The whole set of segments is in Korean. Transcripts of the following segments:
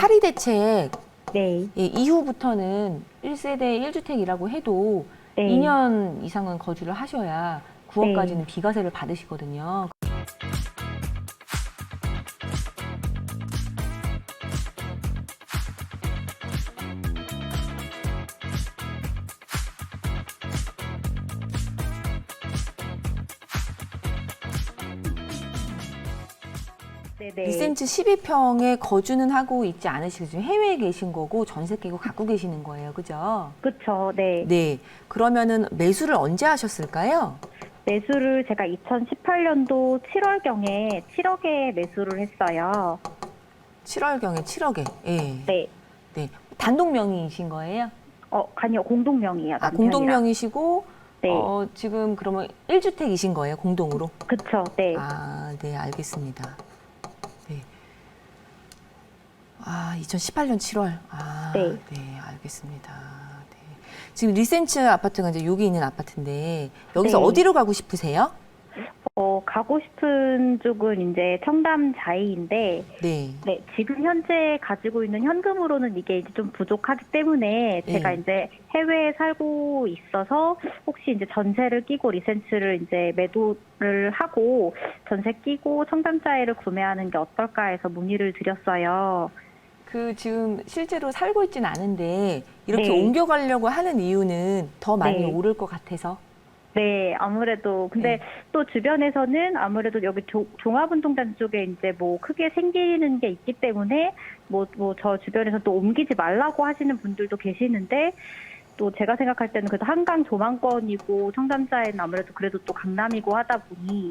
파리 대책 네. 예, 이후부터는 1세대 1주택이라고 해도 네. 2년 이상은 거주를 하셔야 9억까지는 비과세를 받으시거든요. 네네. 리센츠 12평에 거주는 하고 있지 않으시고 지금 해외에 계신 거고 전세 끼고 갖고 계시는 거예요. 그죠? 그쵸. 네. 네. 그러면은 매수를 언제 하셨을까요? 매수를 제가 2018년도 7월경에 7억에 매수를 했어요. 7월경에 7억에. 예. 네. 네. 단독 명의이신 거예요? 아니요. 공동명의요. 아, 남편이랑. 공동명의시고 네. 지금 그러면 1주택이신 거예요, 공동으로? 그쵸. 네. 아, 네, 알겠습니다. 네. 아, 2018년 7월. 아, 네. 네, 알겠습니다. 네. 지금 리센츠 아파트가 이제 여기 있는 아파트인데 여기서 네. 어디로 가고 싶으세요? 가고 싶은 쪽은 이제 청담 자이인데, 네. 네, 지금 현재 가지고 있는 현금으로는 이게 이제 좀 부족하기 때문에 제가 네. 이제 해외에 살고 있어서 혹시 이제 전세를 끼고 리센츠를 이제 매도를 하고 전세 끼고 청담자이를 구매하는 게 어떨까 해서 문의를 드렸어요. 그 지금 실제로 살고 있진 않은데 이렇게 네. 옮겨가려고 하는 이유는 더 많이 네. 오를 것 같아서. 네, 아무래도 근데 네. 또 주변에서는 아무래도 여기 종합운동장 쪽에 이제 뭐 크게 생기는 게 있기 때문에 뭐 저 주변에서 또 옮기지 말라고 하시는 분들도 계시는데 또 제가 생각할 때는 그래도 한강 조망권이고 청담자에는 아무래도 그래도 또 강남이고 하다 보니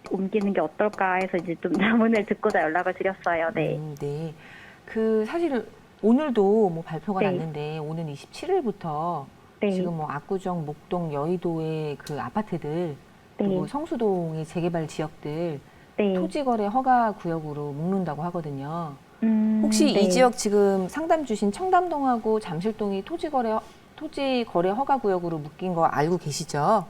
옮기는 게 어떨까 해서 이제 좀 자문을 듣고자 연락을 드렸어요. 네. 네. 그 사실은 오늘도 뭐 발표가 네. 났는데 오늘 27일부터 네. 지금 뭐 압구정, 목동, 여의도의 그 아파트들 그리고 네. 성수동의 재개발 지역들 네. 토지거래 허가 구역으로 묶는다고 하거든요. 혹시 네. 이 지역 지금 상담 주신 청담동하고 잠실동이 토지거래 허가 구역으로 묶인 거 알고 계시죠?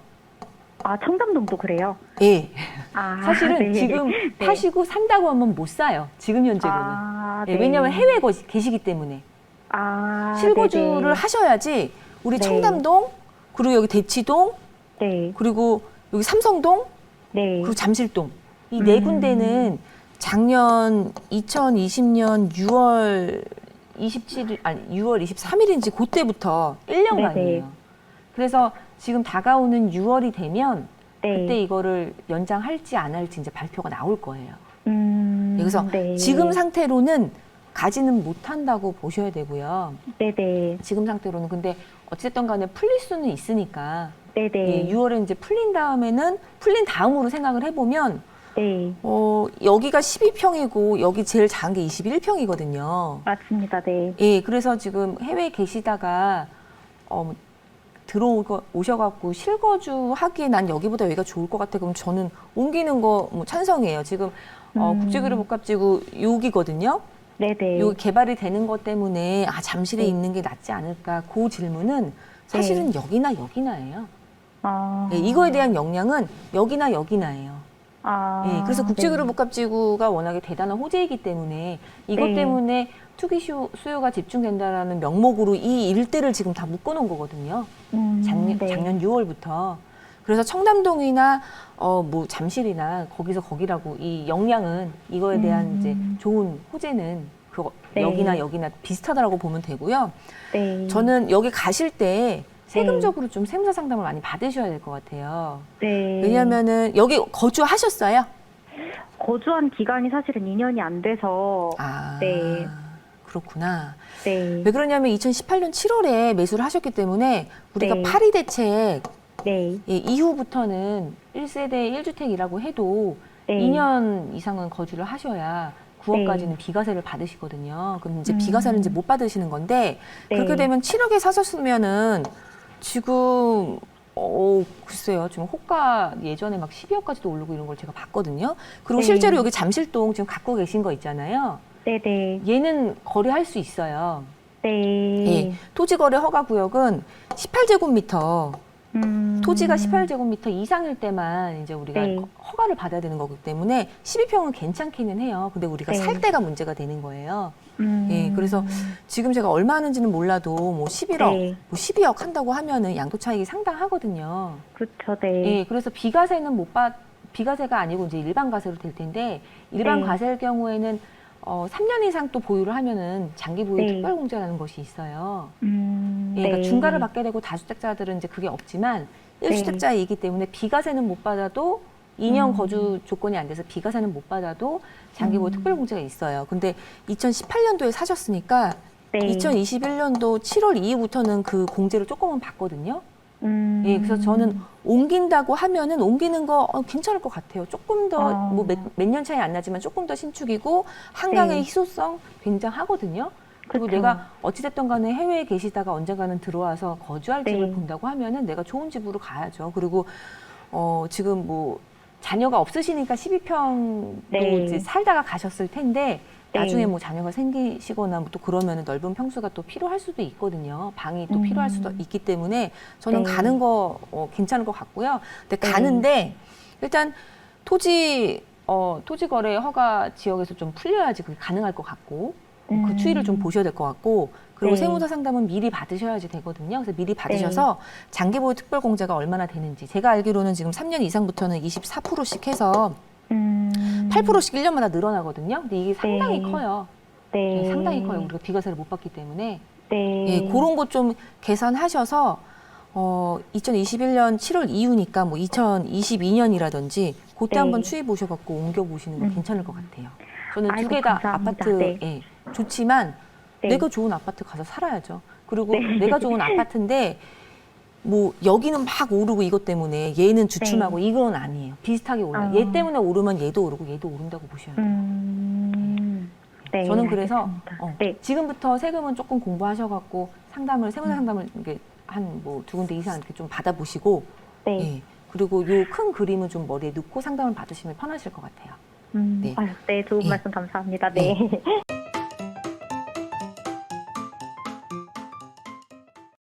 아, 청담동도 그래요? 예. 아, 사실은 네. 지금 네. 파시고 산다고 하면 못 사요. 지금 현재로는. 아, 예, 네. 왜냐하면 해외에 계시기 때문에. 아, 실거주를 네네. 하셔야지 우리 네. 청담동, 그리고 여기 대치동, 네. 그리고 여기 삼성동, 네. 그리고 잠실동. 이 네 군데는 작년 2020년 6월 27일, 아니 6월 23일인지 그때부터 1년간이에요. 네네. 그래서 지금 다가오는 6월이 되면 네. 그때 이거를 연장할지 안 할지 이제 발표가 나올 거예요. 그래서 네. 지금 상태로는 가지는 못한다고 보셔야 되고요. 네네. 지금 상태로는 근데 어쨌든 간에 풀릴 수는 있으니까 네네. 예, 6월에 이제 풀린 다음으로 생각을 해보면 네. 여기가 12평이고 여기 제일 작은 게 21평이거든요. 맞습니다. 네. 예, 그래서 지금 해외에 계시다가 오셔갖고 실거주 하기에 난 여기보다 여기가 좋을 것 같아. 그럼 저는 옮기는 거 뭐 찬성이에요. 지금 국제그룹복합지구 여기거든요. 네네. 여기 개발이 되는 것 때문에 잠실에 네. 있는 게 낫지 않을까. 그 질문은 사실은 여기나 여기나예요. 아. 예, 이거에 대한 역량은 여기나 여기나예요. 아. 예, 그래서 네. 국제그룹복합지구가 워낙에 대단한 호재이기 때문에 이것 네. 때문에 투기 수요가 집중된다라는 명목으로 이 일대를 지금 다 묶어놓은 거거든요. 네. 작년 6월부터. 그래서 청담동이나 뭐 잠실이나 거기라고 이 역량은 이거에 대한 이제 좋은 호재는 네. 여기나 여기나 비슷하다라고 보면 되고요. 네. 저는 여기 가실 때 세금적으로 좀 세무사 상담을 많이 받으셔야 될 것 같아요. 네. 왜냐하면은 여기 거주하셨어요? 거주한 기간이 사실은 2년이 안 돼서. 네. 그렇구나. 네. 왜 그러냐면 2018년 7월에 매수를 하셨기 때문에 우리가 네. 파리 대책 네. 예, 이후부터는 1세대 1주택이라고 해도 네. 2년 이상은 거주를 하셔야 9억까지는 비과세를 받으시거든요. 그럼 이제 비과세를 이제 못 받으시는 건데 네. 그렇게 되면 7억에 사셨으면은 지금 글쎄요. 지금 호가 예전에 막 12억까지도 오르고 이런 걸 제가 봤거든요. 그리고 네. 실제로 여기 잠실동 지금 갖고 계신 거 있잖아요. 네네. 얘는 거래할 수 있어요. 네. 예, 토지거래 허가구역은 18제곱미터, 토지가 18제곱미터 이상일 때만 이제 우리가 네. 허가를 받아야 되는 거기 때문에 12평은 괜찮기는 해요. 근데 우리가 네. 살 때가 문제가 되는 거예요. 예, 그래서 지금 제가 얼마 하는지는 몰라도 뭐 11억, 네. 뭐 12억 한다고 하면은 양도 차익이 상당하거든요. 그렇죠. 네. 예, 그래서 비과세는 비과세가 아니고 이제 일반 과세로 될 텐데 일반 네. 과세일 경우에는 3년 이상 또 보유를 하면은 장기 보유 네. 특별공제라는 것이 있어요. 예, 네. 그러니까 중과를 받게 되고 다주택자들은 이제 그게 없지만 1주택자이기 때문에 비과세는 못 받아도 2년 거주 조건이 안 돼서 비과세는 못 받아도 장기 보유 특별공제가 있어요. 근데 2018년도에 사셨으니까 네. 2021년도 7월 이후부터는 그 공제를 조금은 받거든요. 예, 그래서 저는 옮긴다고 하면은 옮기는 거 괜찮을 것 같아요. 조금 더 뭐 몇 년 차이 안 나지만 조금 더 신축이고 한강의 네. 희소성 굉장하거든요. 그리고 그쵸. 내가 어찌됐든 간에 해외에 계시다가 언젠가는 들어와서 거주할 네. 집을 본다고 하면은 내가 좋은 집으로 가야죠. 그리고 지금 뭐 자녀가 없으시니까 12평도 네. 이제 살다가 가셨을 텐데 네. 나중에 뭐 자녀가 생기시거나 뭐또 그러면은 넓은 평수가 또 필요할 수도 있거든요. 방이 또 필요할 수도 있기 때문에 저는 네. 가는 거 괜찮을 것 같고요. 근데 네. 가는데 일단 토지 거래 허가 지역에서 좀 풀려야지 그게 가능할 것 같고 그 추이를 좀 보셔야 될 것 같고 그리고 네. 세무사 상담은 미리 받으셔야지 되거든요. 그래서 미리 받으셔서 장기보유 특별공제가 얼마나 되는지 제가 알기로는 지금 3년 이상부터는 24%씩 해서 8%씩 1년마다 늘어나거든요. 근데 이게 상당히 네. 커요. 네. 네, 상당히 커요. 우리가 비과세를 못 받기 때문에. 네. 예, 그런 것 좀 계산하셔서 2021년 7월 이후니까 뭐 2022년이라든지 그때 네. 한번 추이 보셔갖고 옮겨보시는 거 괜찮을 것 같아요. 저는 두 아이고, 개 다 감사합니다. 아파트 네. 예, 좋지만 네. 내가 좋은 아파트 가서 살아야죠. 그리고 네. 내가 좋은 아파트인데 뭐 여기는 막 오르고 이것 때문에 얘는 주춤하고 이건 아니에요. 비슷하게 올라요. 얘 때문에 오르면 얘도 오르고 얘도 오른다고 보셔야 돼요. 네. 저는 그래서 알겠습니다. 네. 지금부터 세금은 조금 공부하셔갖고 세무사 상담을 한 뭐 2군데 이상 이렇게 좀 받아보시고 네. 예, 그리고 요 큰 그림은 좀 머리에 넣고 상담을 받으시면 편하실 것 같아요. 네. 네. 네. 좋은 예. 말씀 감사합니다. 네.